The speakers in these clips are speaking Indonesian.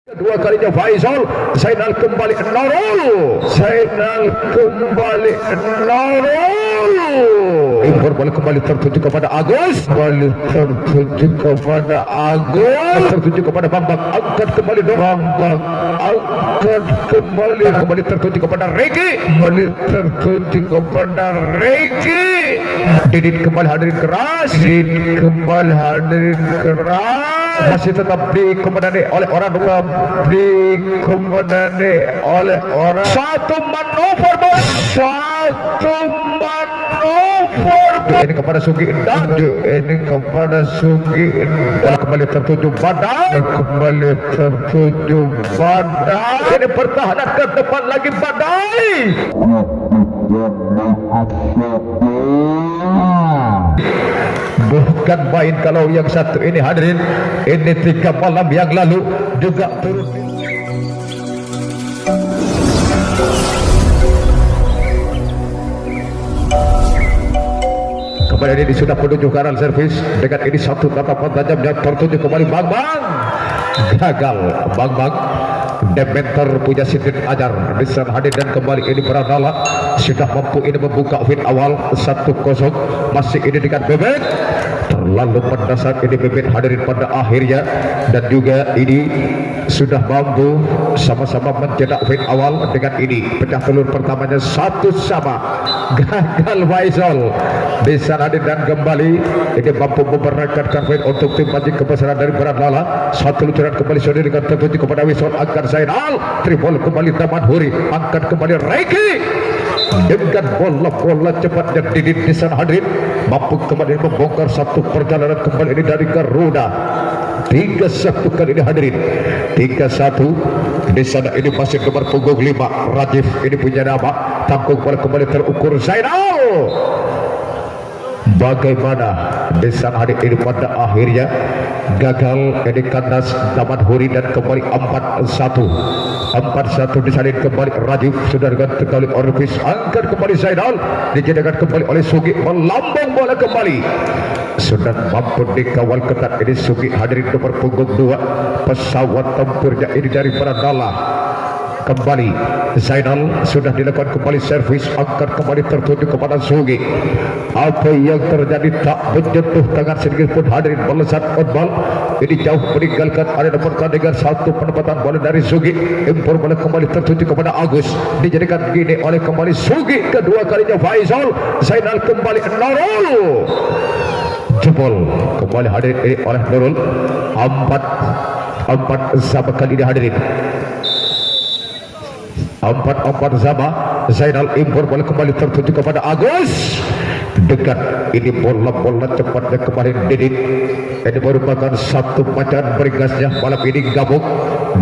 Kedua kalinya Faisal, Zainal kembali Nurul, Zainal kembali Nurul. Impor bola kembali tertuju kepada Agus, kembali tertuju kepada Agus, tertuju kepada Bambang, angkat kembali Bambang, angkat kembali tertuju kepada Regi, kembali tertuju kepada Regi. Didit kembali hadirin keras, Didit kembali hadirin keras. Masih tetap dikomandani oleh orang satu manuver ini kepada Sugi Dadu, ini kepada Sugi Dadu, kembali tertuju Badai, ini pertahanan ke depan lagi Badai. Bukan main kalau yang satu ini hadirin, ini 3 malam yang lalu juga turun. Kembali ini sudah menuju kanan servis dengan ini satu tatapan tajam yang tertuju kembali Bambang, gagal Bambang. Dementor punya Sidin Ajar bisa hadir dan kembali ini Pranala sudah mampu ini membuka win awal 1-0. Masih ini dengan Bebek, terlalu pada saat ini Bebek hadirin pada akhirnya, dan juga ini sudah mampu sama-sama mencetak win awal dengan ini pecah telur pertamanya 1-1. Gagal Faisal bisa hadir dan kembali ini mampu memberangkatkan win untuk tim Panji kebesaran dari Pranala. Satu luncuran kembali saudara dengan tertuju kepada Wisol agar Zainal, tripol kembali Taman Huri, angkat kembali Reki dengan bola cepat yang Didit di sana hadirin mampu kembali membongkar satu perjalanan kembali ini dari Garuda. 3-1 kali ini hadirin, 3-1 di sana. Ini masih nomor punggung 5 Rajif, ini punya nama tanggung bola kembali terukur Zainal. Bagaimana di sana hari ini pada akhirnya gagal ini kandas Taman Huri dan kembali 4-1 di sana kembali Rajif sudah diganti kembali Orvis, angkat kembali Zainal, dijadikan kembali oleh Sugi, melambung bola kembali sudah mampu dikawal ketat ini Sugi hadirin nomor punggung 2 pesawat tempurnya ini dari Pranala. Kembali Zainal sudah dilakukan kembali servis, angkat kembali tertuju kepada Sugi. Apa yang terjadi tak menyentuh tangan sedikit pun hadirin, melesat outball ini jauh meninggalkan area pertandingan. Satu penempatan bola dari Sugi, impor bola kembali tertuju kepada Agus, dijadikan gini oleh kembali Sugi. Kedua kalinya Faisal, Zainal kembali Nurul, jebol kembali hadirin ini oleh Nurul. 4 sama kali ini hadirin, 4 sama Zainal, impor bola kembali tertuju kepada Agus dengan ini bola cepatnya kemarin Didit. Ini merupakan satu bacaan beringasnya malam ini gabung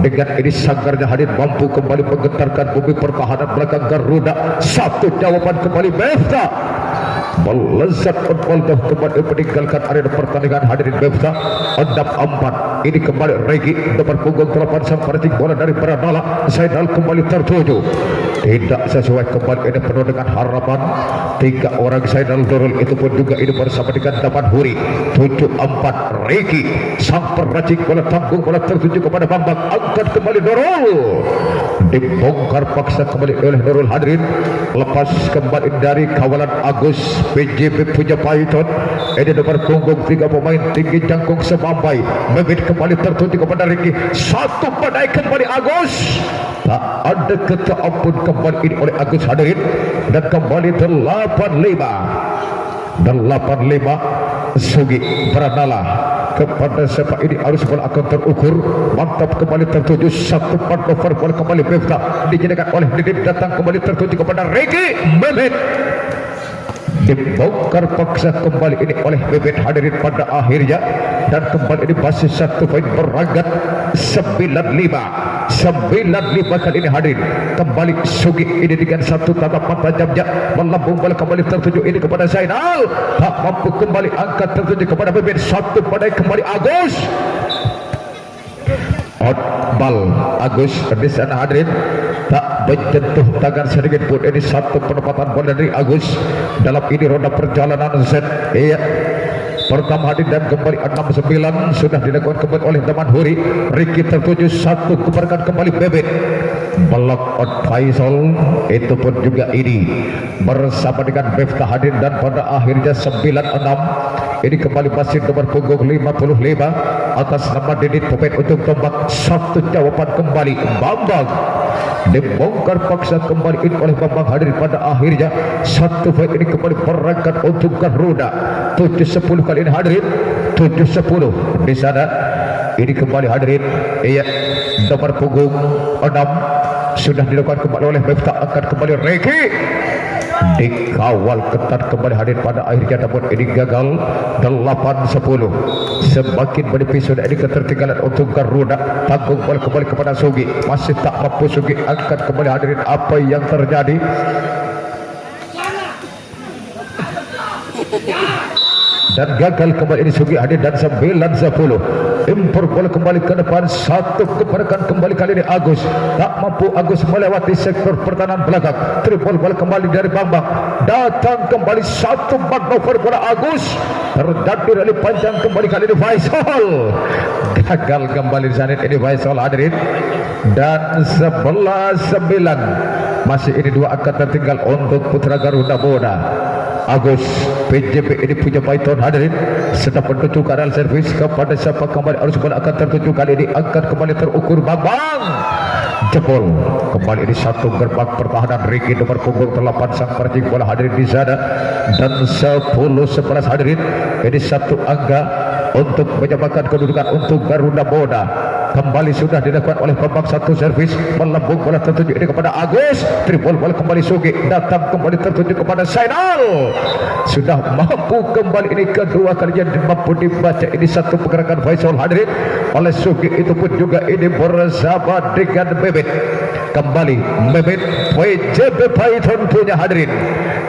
dengan ini sanggarnya hadir mampu kembali menggetarkan bumi pertahanan belakang Garuda. Satu jawaban kembali Befta melesat bola kembali meninggalkan area pertandingan hadirin Befta. 6-4 ini kembali Regi nomor punggung 8 sang percik bola dari Pranala. Zainal kembali tertuju, tidak sesuai kembali ini penuh dengan harapan 3 orang Zainal Nurul itu pun juga ini bersama dengan Taman Huri. 7-4 Regi sang percik bola tanggung bola tertuju kepada Bambang, angkat kembali Nurul, dibongkar paksa kembali oleh Nurul hadirin, lepas kembali dari kawalan Agus PJP punya Python. Ini nomor punggung 3 pemain tinggi jangkung semampai, Mehmet kembali tertuju kepada Regi. Satu badai kembali Agus, tak ada kata ampun kembali ini oleh Agus hadirin, dan kembali 8-5 Sugi Pranala kepada siapa ini harus bola akan terukur. Mantap kembali tertuju satu manuver bola kembali Befta, dijadikan oleh Didit, datang kembali tertuju kepada Regi. Mehmet dibongkar paksa kembali ini oleh Bebek hadirin pada akhirnya, dan kembali ini masih satu poin berangkat 9-5 kali ini hadirin. Kembali Sugi ini dengan satu tatapan tajamnya melambung bola kembali tertuju ini kepada Zainal, tak mampu kembali angkat tertuju kepada Bebek. Satu badai kembali Agus, outball Agus di sana hadirin, tak menyentuh tangan sedikit pun. Ini satu penempatan bola dari Agus dalam ini roda perjalanan Z. Iya, pertama hadir dan kembali 69 sudah dilakukan kembali oleh teman Huri. Ricky tertuju satu keberkan kembali Bebet block out Faisal, itu pun juga ini bersama dengan Befta hadir dan pada akhirnya 96 ini kembali masih nomor punggung 55 atas nama Didit pemain untuk tombak. Satu jawaban kembali Bambang dibongkar paksa kembali ini oleh Bambang hadir pada akhirnya satu fight ini kembali perangkat untuk Garuda 7-10 kali ini hadirin 7-10 di sana ini kembali hadirin. Iya, nomor punggung 6 sudah dilakukan kembali oleh Befta, akan kembali Reki dikawal ketat kembali hadir pada akhirnya, namun ini gagal 8-10 semakin menipis sudah ini ketertinggalan untuk Garuda. Tanggung bola kembali kepada Sugi, masih tak mampu Sugi angkat kembali hadirin. Apa yang terjadi? Dan gagal kembali ini Sugi hadir dan 9-10 impor bola kembali ke depan, satu keperkan kembali kali ini Agus, tak mampu Agus melewati sektor pertahanan belakang. Triple bola kembali dari Bambang, datang kembali satu manuver bola Agus, terjadi rally panjang kembali kali ini Faisal, gagal kembali di sana ini Faisal hadirin dan 11-9 masih ini dua angka tertinggal untuk Putra Garuda Muda. Agus PJP ini punya Python hadirin, sedang menuju ke arah servis kepada siapa kembali harus bola akan tertuju kali ini, angkat kembali terukur Bambang jebol kembali ini satu gerbang pertahanan Ricky nomor punggung 8 sang percik bola hadirin di sana dan 10-11 hadirin ini satu angka untuk menyamakan kedudukan untuk Garuda Muda. Kembali sudah dilakukan oleh Bambang satu servis melambung bola tertuju ini kepada Agus, triple bola kembali Sugi, datang kembali tertuju kepada Sainal, sudah mampu kembali ini kedua kalinya mampu dibaca ini satu pergerakan Faisal hadirin oleh Sugi, itu pun juga ini bersama dengan Bebet. Kembali Bebet PJB Python punya hadirin,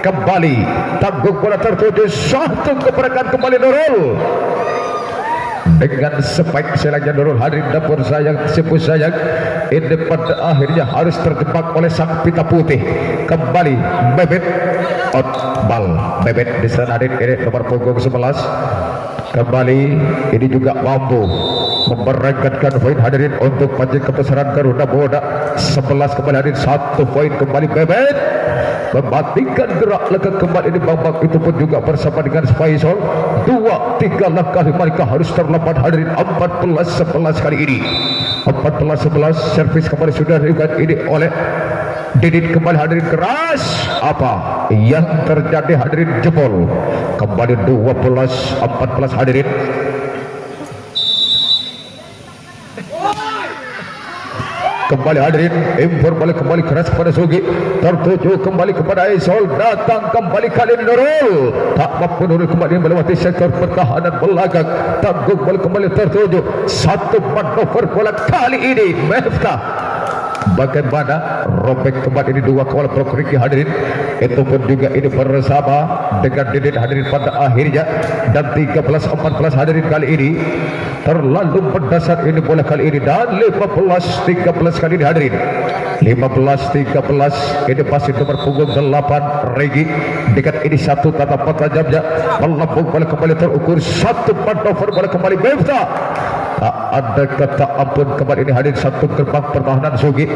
kembali tanggung bola tertuju satu kepergerakan kembali Nurul dengan spike selangnya Nurul hadirin. Dapur sayang sepuh sayang ini pada akhirnya harus terjebak oleh sang pita putih. Kembali Bebet out ball, Bebet di sana hadir ini nomor punggung 11 kembali ini juga mampu memberangkatkan poin hadirin untuk mancing kebesaran Garuda Muda. 11 kembali hadir, satu poin kembali Bebet mematikan gerak lekang kembali ini Bambang, itu pun juga bersama dengan Faisal. 2-3 langkah mereka harus terlambat hadirin. 14-11 kali ini, 14-11 servis kembali sudah dilakukan ini oleh Didit kembali hadirin keras. Apa yang terjadi hadirin? Jebol kembali 12-14 hadirin. Kembali hadirin impor balik kembali keras kepada Sugi, tertuju kembali kepada Aisol, datang kembali kali ini Nurul, tak mampu Nurul kembali melewati sektor pertahanan belakang, tanggung balik kembali tertuju satu manuver bola kali ini Miftah, bagaimana robek kembali ini dua kawal Pro Ricky hadirin, itu pun juga ini bersama dengan Didit hadirin pada akhirnya, dan 13-14 hadirin kali ini terlalu berdasar ini bola kali ini, dan 15-13 kali ini hadirin, 15-13 ini pasti nomor punggung 8 Regi dekat ini satu tatapan tajamnya melambung bola kembali terukur, satu manuver bola kembali Miftah, tak ada kata ampun kembali ini hadir satu gerbang pertahanan Sugi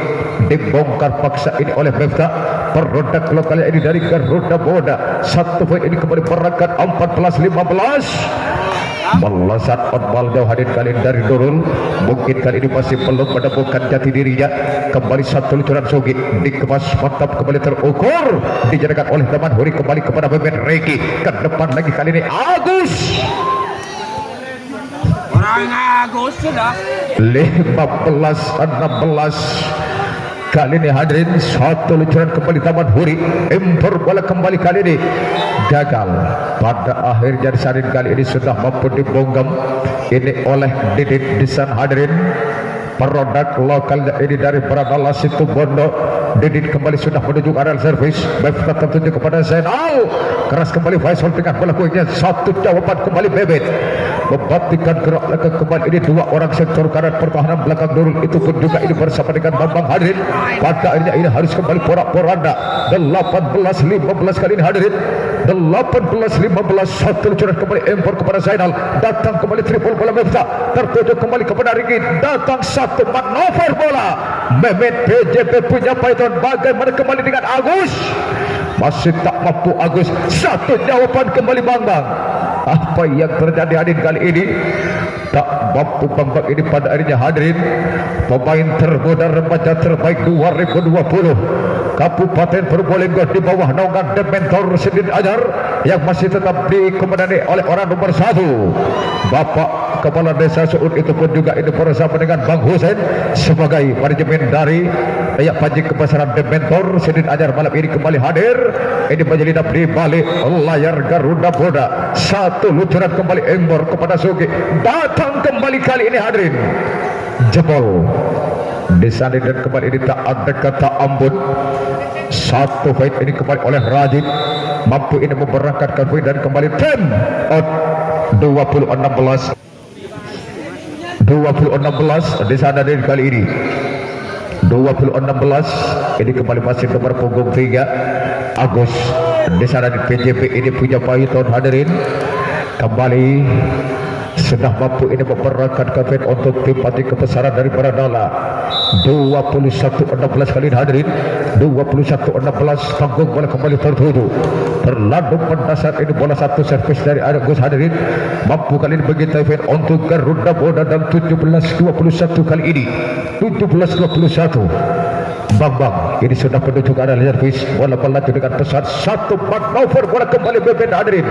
dibongkar paksa ini oleh Miftah. Produk lokal ini dari Garuda Muda, satu poin ini kembali berangkat 14-15 melesat outball jauh hadir kali ini dari Nurul, mungkin kali ini masih belum menemukan jati dirinya. Kembali satu luncuran Sugi dikemas mantap kembali terukur, dijalankan oleh teman Huri kembali kepada Bebet Reki, ke depan lagi kali ini Agus, orang Agus sudah 15-16 kali ini hadirin, satu luncuran kembali taman Huri, impor bola kembali kali ini gagal. Pada akhirnya disarin kali ini sudah mampu dibonggam ini oleh Didit di sana hadirin. Produk lokal ini dari Pradala Situbondo. Didit kembali sudah menuju area servis, Miftah tertuju kepada Zainal, keras kembali Faisal dengan bola kuingnya, satu jawaban kembali Bebet membatikan gerak laga kembali ini dua orang sektor kanan pertahanan belakang Nurul itu pun juga ini bersama dengan Bambang hadirin. Pada akhirnya ini harus kembali porak-poranda 18-15 kali ini hadirin. 18-15 satu luncuran kembali impor kepada Zainal, datang kembali triple bola Miftah, tertuju kembali kepada Riki, datang satu manuver bola Mehmet PJP punya python, bagaimana kembali dengan Agus, masih tak mampu Agus, satu jawaban kembali Bambang. Apa yang terjadi hadirin kali ini? Tak mampu Bambang ini pada akhirnya hadirin. Pemain termuda remaja terbaik 2020 Kabupaten Probolinggo di bawah naungan Dementor Sidin Ajar yang masih tetap dikomandani oleh orang nomor 1 Bapak Kepala Desa Suud, itu pun juga ini bersama dengan Bang Husein sebagai manajemen dari Ayak Panji Kebesaran Dementor Sidin Ajar malam ini kembali hadir. Ini menjadi di balik layar Garuda Boda, satu luncuran kembali embor kepada Sugi, datang kembali kali ini hadirin jebol Desani dan kembali ini tak ada kata ampun. Satu fight ini kembali oleh Rajib, mampu ini memberangkatkan poin dan kembali 10 out 20-16 di sana dari kali ini 20-16 ini kembali masih nomor punggung 3 Agus di sana di PJP ini punya python hadirin, kembali sudah mampu ini memperangkat kafet untuk tim Panji Kebesaran dari Baradala 21-16 kali ini hadirin. 21-16 tanggung bola kembali tertuju, terlalu pendasar ini bola satu servis dari Agus hadirin, mampu kali ini begitu event untuk Garuda Boda dan 17-21 kali ini 17-21 Bambang ini sudah menuju ke arah servis bola melaju dengan pesat, satu manuver bola kembali bebet hadirin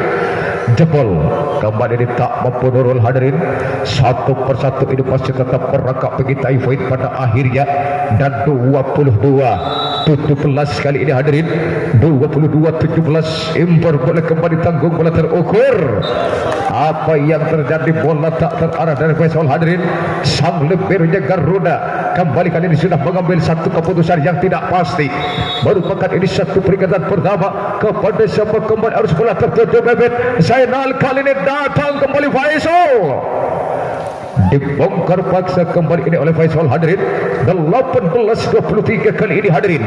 jebol kembali ini tak mampu Nurul hadirin, satu persatu ini masih tetap merangkak begitu event pada akhirnya dan 22-17 kali ini hadirin 22-17 impor bola kembali tanggung bola terukur. Apa yang terjadi, bola tak terarah dari Faisal hadirin, sang lepirnya Garuda kembali kali ini sudah mengambil satu keputusan yang tidak pasti, merupakan ini satu peringatan pertama kepada siapa kembali harus bola tertuju bebet Zainal, kali ini datang kembali Faisal, dibongkar paksa kembali ini oleh Faisal hadirin 18-23 kali ini hadirin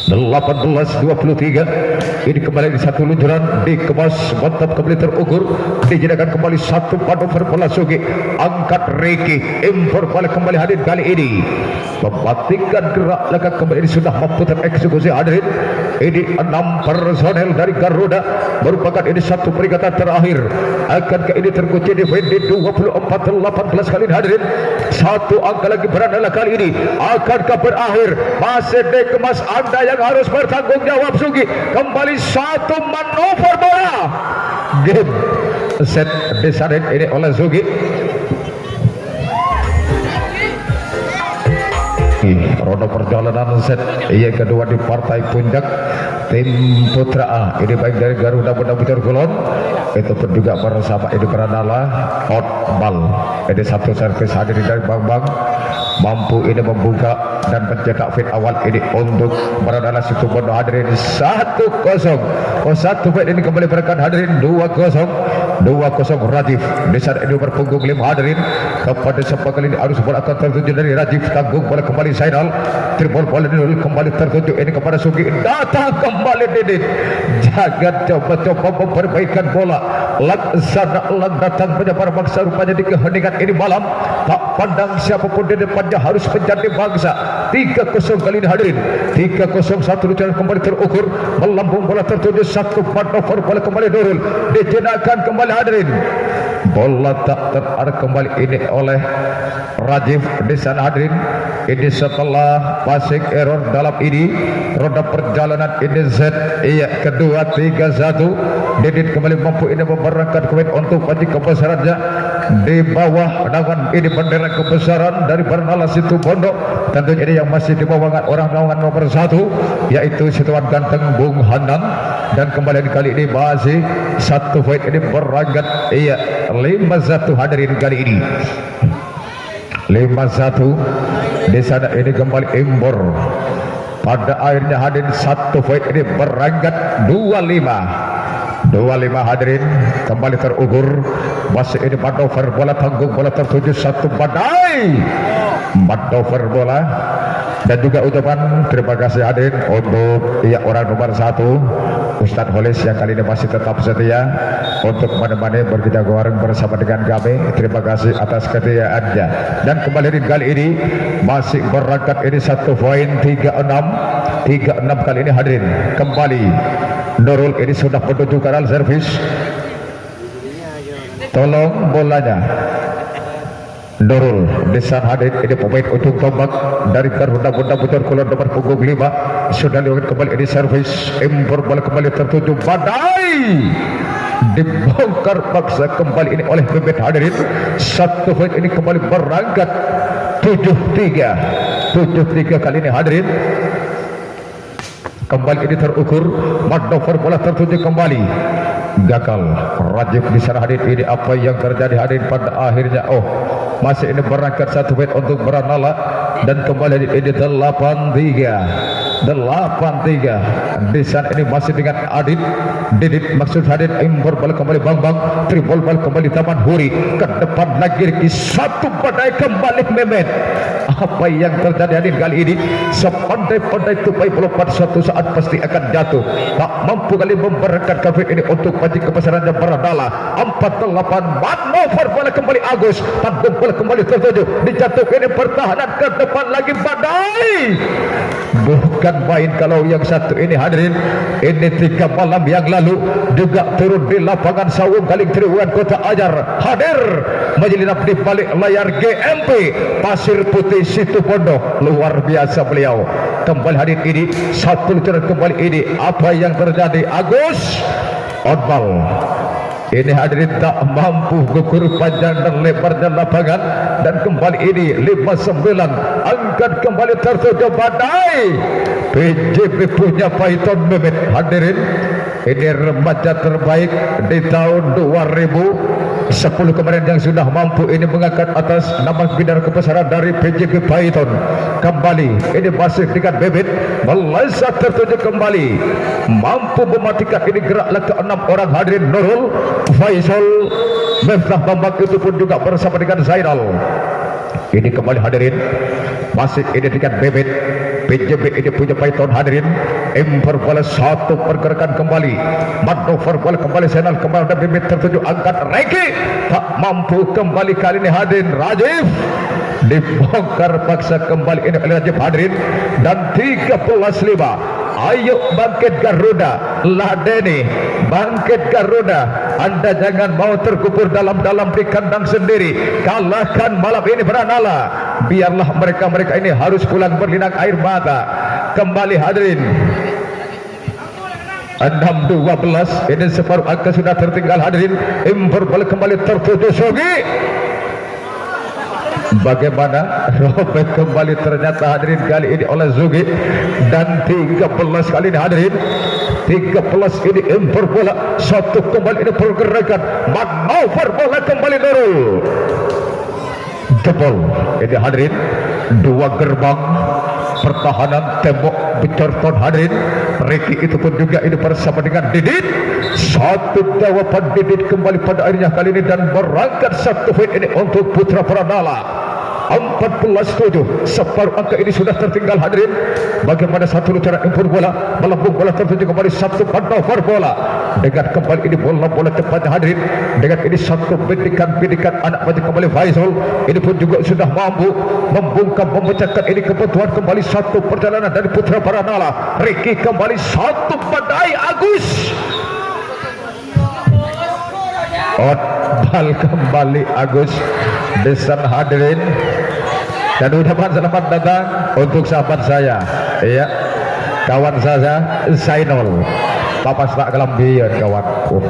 18-23 ini kembali di satu luncuran dikemas mantap kembali terukur, dijadikan kembali satu manuver bola Sugi, angkat Riki impor bola kembali hadir kali ini, mematikan gerak laga kembali ini sudah mampu tereksekusi hadirin. Ini 6 personel dari Garuda, merupakan ini satu peringatan terakhir, akankah ini terkunci di VD 24-18 kali ini hadirin, satu angka lagi berandala kali ini akankah berakhir, masih dikemas, anda yang harus bertanggung jawab Sugi, kembali satu manuver bola game set desain ini oleh Sugi. Roda perjalanan set yang kedua di partai puncak tim Putra A, ini baik dari Garuda Boda Putar Kulon, itu pun juga bersama ini Baradala outball, ini satu servis hadir dari Bambang, mampu ini membuka dan mencetak fit awal ini untuk Baradala situ Bondo hadirin 1-0. Satu fit ini kembali berangkat hadirin 2-0 Rajif di saat ini berpunggung 5 hadirin, kepada siapa kali ini harus bola akan tertuju dari Rajif, tanggung bola kembali Zainal, triple bola dulu kembali tertuju ini kepada Sugi, datang kembali Didit, jangan coba-coba memperbaikan bola laksana lang datang penyebar bangsa, rupanya di keheningan ini malam tak pandang siapapun di depannya harus menjadi bangsa. 3-0 kali ini hadirin, 3-0 satu luncuran kembali terukur, melambung bola tertuju, satu manuver bola kembali Nurul, dijenakan kembali hadirin, bola tak terarah kembali ini oleh Rajif di sana hadirin. Ini setelah passing error dalam ini roda perjalanan ini Z iya kedua 3-1 Didit kembali mampu ini memberangkat koin untuk Panji Kebesarannya di bawah naungan ini bendera kebesaran dari Baradala situ Bondo, tentunya ini yang masih di bawah orang naungan nomor 1 yaitu Situan Ganteng Bung Handang, dan kembali kali ini masih satu fight ini berangkat iya 5-1 hadirin kali ini 5-1 di sana ini kembali imbor, pada akhirnya hadirin satu fight ini berangkat 25 hadirin, kembali terukur masih ini manuver bola tanggung bola tertuju satu badai manuver bola dan juga ucapan terima kasih hadir untuk orang nomor 1 Ustadz Holis yang kali ini masih tetap setia untuk menemani berjaga bareng bersama dengan kami. Terima kasih atas kesetiaannya. Dan kembali kali ini masih berangkat ini 1 poin 36 kali ini hadirin kembali. Nurul ini sudah menuju kanal servis. Tolong bolanya Nurul Desan hadir ini pemain ujung tombak dari Garuda Muda Bocor Kulon nomor punggung 5 sudah lewat kembali ini servis impor bola kembali tertuju badai dibongkar paksa kembali ini oleh Bebet hadirin 1 poin ini kembali berangkat 7-3 kali ini hadirin kembali ini terukur manuver bola tertuju kembali gagal Rajib di sana hadir ini apa yang terjadi hadir pada akhirnya masih ini berangkat 1 poin untuk Beranala dan kembali ini 8-3 di sana ini masih dengan Didit maksud hadir impor bola kembali Bang tribol bola kembali Taman Huri ke depan lagi 1 badai kembali Mehmet apa yang terjadi hadir kali ini sepandai-pandai tupai pelompat suatu saat pasti akan jatuh tak mampu kali memberangkat kafe ini untuk maju ke pasarannya Beranala 48 manuver bola kembali Agus tanggung bola kembali tertuju dijatuhkan ini pertahanan ke depan lagi badai bukan main kalau yang satu ini hadirin ini 3 malam yang lalu juga turun di lapangan Sawung Galing Triwulan Kota Anyar hadir menyelinap di balik layar GMP Pasir Putih Situbondo luar biasa beliau kembali hadir ini 1 luncuran kembali ini apa yang terjadi Agus outball ini hadirin tak mampu gugur panjang dan lebarnya lapangan dan kembali ini 59 angkat kembali tertuju badai PJB punya Python Mehmet hadirin ini remaja terbaik di tahun 2010 kemarin yang sudah mampu ini mengangkat atas nama bidang kebesaran dari PJB Python kembali ini masih dengan Bebet melesat tertuju kembali mampu mematikan ini geraklah ke-6 orang hadirin Nurul Faisal Miftah Bambang itu pun juga bersama dengan Zainal ini kembali hadirin masih ini dengan Bebet PJB ini punya Python hadirin impor bola 1 pergerakan kembali manuver bola kembali Zainal kembali dan Bebet tertuju angkat Reki tak mampu kembali kali ini hadirin Rajif dibongkar paksa kembali ini oleh Rajif hadirin dan 13-5 ayo bangkit Garuda Ladeni bangkit Garuda Anda jangan mau terkubur dalam-dalam di kandang sendiri kalahkan malam ini Beranala biarlah mereka ini harus pulang berlinang air mata kembali hadirin 6-12 ini separuh angka sudah tertinggal hadirin impor bola kembali tertuju Sogi bagaimana robek kembali ternyata hadirin kali ini oleh Zugi dan 13 kali ini hadirin 13 ini impor bola 1 kembali ini pergerakan manuver bola kembali Nurul jebol ini hadirin 2 gerbang pertahanan tembok Becorton hadirin Ricky itu pun juga ini bersama dengan Didit 1 jawaban Didit kembali pada akhirnya kali ini dan berangkat 1 poin ini untuk Putra Beranala 14-7 separuh angka ini sudah tertinggal hadirin bagaimana 1 luncuran impor bola melambung bola tertuju kembali 1 manuver bola dengan kembali ini bola cepatnya hadirin dengan ini 1 bidikan anak maju kembali Faisal ini pun juga sudah mampu membungkam memecahkan ini kebutuhan kembali 1 perjalanan dari Putra Beranala Ricky kembali 1 badai Agus bal kembali Agus Desan hadirin dan ucapan selamat datang untuk sahabat saya iya kawan saya Zainal papas tak kelambian kawanku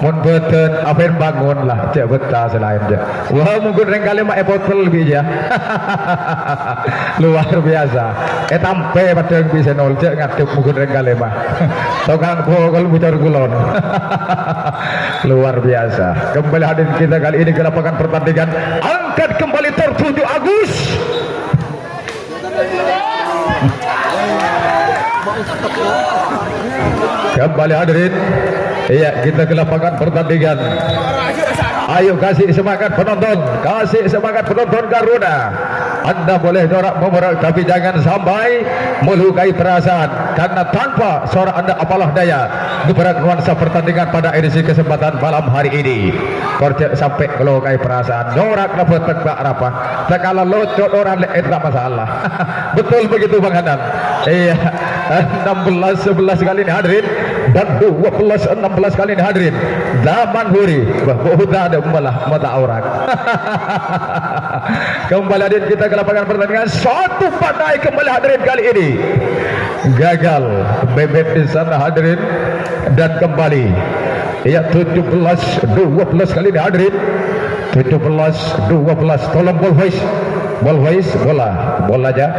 mun beten apen bangun lah cek betah selain je wah mungkin rengkali mak botol lebih ya luar biasa tampe pada bisa nol cek ngadep mungkin rengkali mah tokang pokol bucar gulon luar biasa kembali hadir kita kali ini ke lapangan pertandingan angkat kembali tertuju Agus kembali hadirin iya kita ke lapangan pertandingan Ayo kasih semangat penonton, kasih semangat penonton Garuda. Anda boleh norak memorak tapi jangan sampai melukai perasaan, karena tanpa suara Anda apalah daya geberat nuansa pertandingan pada edisi kesempatan malam hari ini. Korcek sampai melukai perasaan, norak dapat terbak apa? Tak kalau locok orang lek tak masalah. Betul begitu Bang Hanan. Iya, 16-11 kali ini hadirin dan 12-16 kali ini hadirin. Zaman huri, udah ada mata aurat. Kembali hadirin kita ke lapangan pertandingan. Satu pandai kembali hadirin kali ini. Gagal bebet di sana hadirin dan kembali. Ya 17-12 kali ini hadirin. 17-12. Tolong ball voice, bola aja.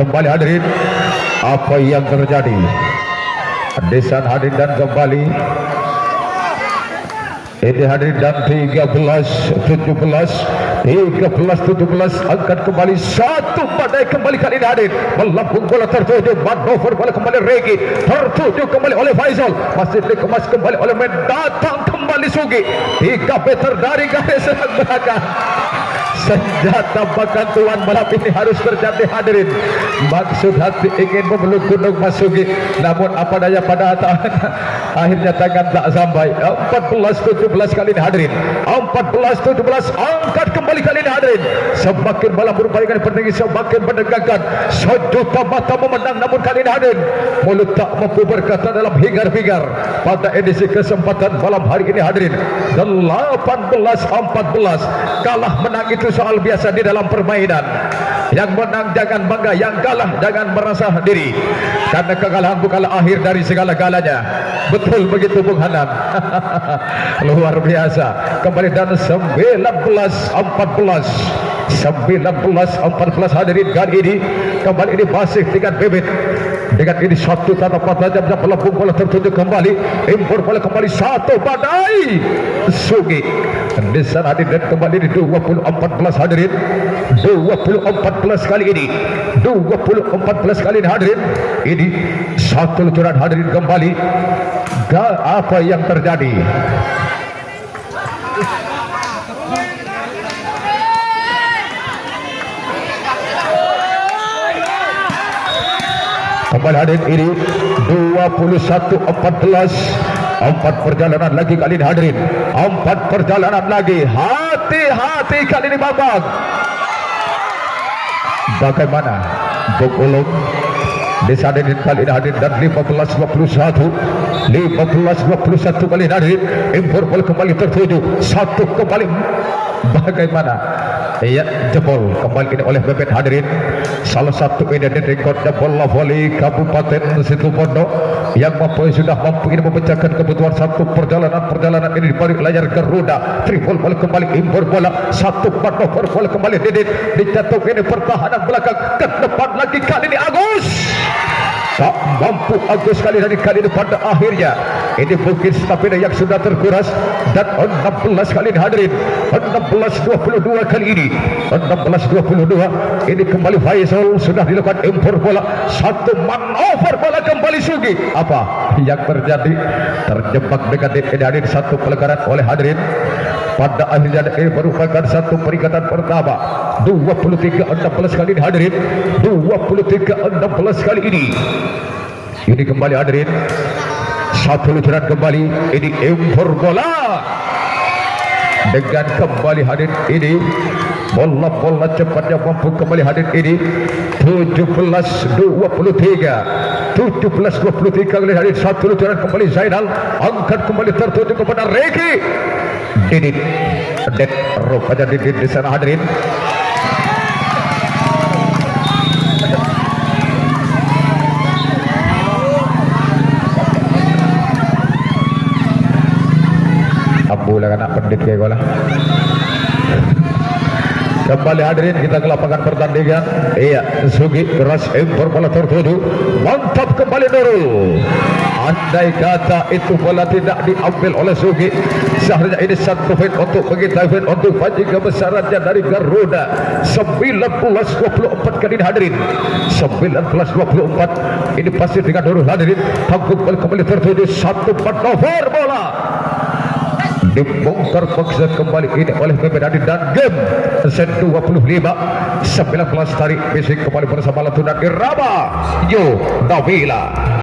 Kembali hadirin, apa yang terjadi? Desan hadirin dan kembali. Ini hadirin dan 13-17 angkat kembali satu badai kembali kali ini hadirin. Melambung bola tertuju, manuver bola kembali Regi, tertuju kembali oleh Faisal, masih dikemas kembali oleh mendatang kembali Sugi, 3 meter dari garis serang belakang. Senjata bantuan malam ini harus terjadi hadirin. Maksud hati ingin memeluk gunung Masugi, namun apa daya pada akhirnya tangan tak sampai. 14-17 kali ini hadirin. 14-17 angkat kembali kali ini hadirin. Semakin malam berupaya pentinggi, semakin menegangkan. Sejuta mata memandang, namun kali ini hadirin mulut tak mampu berkata dalam hingar-bingar pada edisi kesempatan malam hari ini hadirin. 18-14 kalah menang itu soal biasa di dalam permainan. Yang menang jangan bangga, yang kalah jangan merasa diri, karena kekalahan bukanlah akhir dari segala-galanya. Betul begitu Bung Hanan. Luar biasa. Kembali dan 19-14 hadirin kali ini. Kembali ini masih dengan bebet. Dengan ini satu tatapan tajam yang melambung bola tertuju kembali. Impor bola kembali satu badai Sugi. Di sana hadirin kembali di 20-14 hadirin. 20-14 kali ini. 20-14 kali ini hadirin. Ini satu luncuran hadirin kembali. Apa yang terjadi? Kembali hadirin ini 21-14. 4 perjalanan lagi kali ini hadirin. 4 perjalanan lagi. Hati-hati kali ini babak. Bagaimana Bogolong Desa hadirin kali ini hadirin dan 15-21 kali ini hadirin. Impor bola kembali tertuju satu kembali. Bagaimana? Iya, jebol kembali ini oleh Bebet hadirin. Salah satu ini rekornya bola voli Kabupaten Situbondo yang sudah mampu ini memecahkan kebutuhan satu perjalanan ini di balik layar Garuda. Triple bola kembali, impor bola satu manuver bola kembali Didit dijatuh ini pertahanan belakang ke depan lagi kali ini Agus. Tak mampu Agus kali ini pada akhirnya ini mungkin stamina yang sudah terkuras. Dan 16 kali ini hadirin. 16-22 kali ini. 16-22 ini kembali Faisal sudah dilakukan impor bola satu manuver bola kembali Sugi. Apa yang terjadi? Terjebak dengan ini hadirin satu pelanggaran oleh hadirin. Pada akhirnya ini merupakan satu peringatan pertama. 23-16 kali ini hadirin. 23-16 kali ini. Ini kembali hadirin. Satu luncuran kembali. Ini impor bola. Dengan kembali hadirin ini bola cepatnya mampu kembali hadirin ini 17-23 kali hadirin. Satu luncuran kembali Zainal angkat kembali tertuju kepada Reki. Didit Ded rupanya Didit di sana hadirin. Ambu lah anak pendit kayak gue lah. Kembali hadirin kita ke lapangan pertandingan. Iya, Sugi keras impor bola tertuju. Mantap kembali Nurul. Andai kata itu bola tidak diambil oleh Sugi, seharusnya ini satu poin untuk mengintai poin untuk Panji kebesarannya dari Garuda. 19-24 kali ini hadirin. 19-24 ini pasti dengan Nurul hadirin. Tangguh kembali tertuju 1-4 over bola. Dibongkar paksa kembali ini oleh Mehmet Adi dan game set 25 19 tarik bisik kembali bersama Latunan Irama Yo Davila.